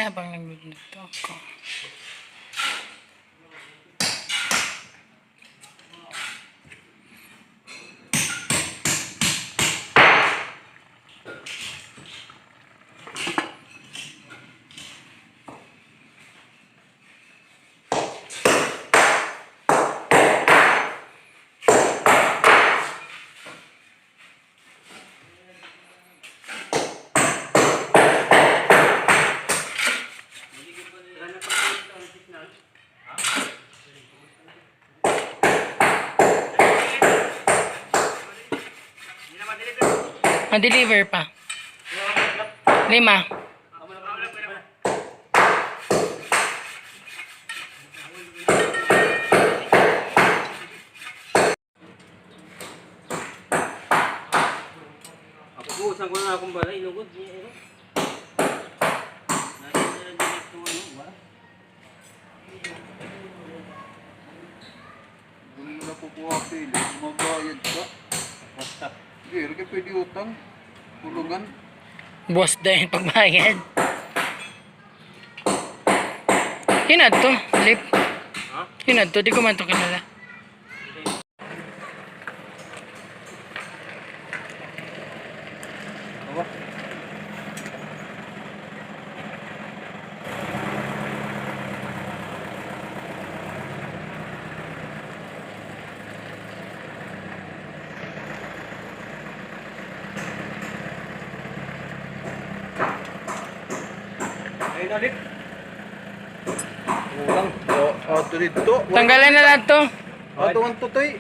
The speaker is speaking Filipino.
habang nagluluto ako. Ma-deliver pa. 5. Ako usan ko na akong balay, lugod niya. Kung na kukuha pili, magbayad ka. Basta. Hindi, rin kayo pwede utang. Pulungan. Boss dahil pagbayad. Hinad to, lip. Ha? Hinad to, di ko man to kinala. Awa. Ayun ulit. Ulang. O, ato dito. Tanggalan na lang to. Ato ang tutoy.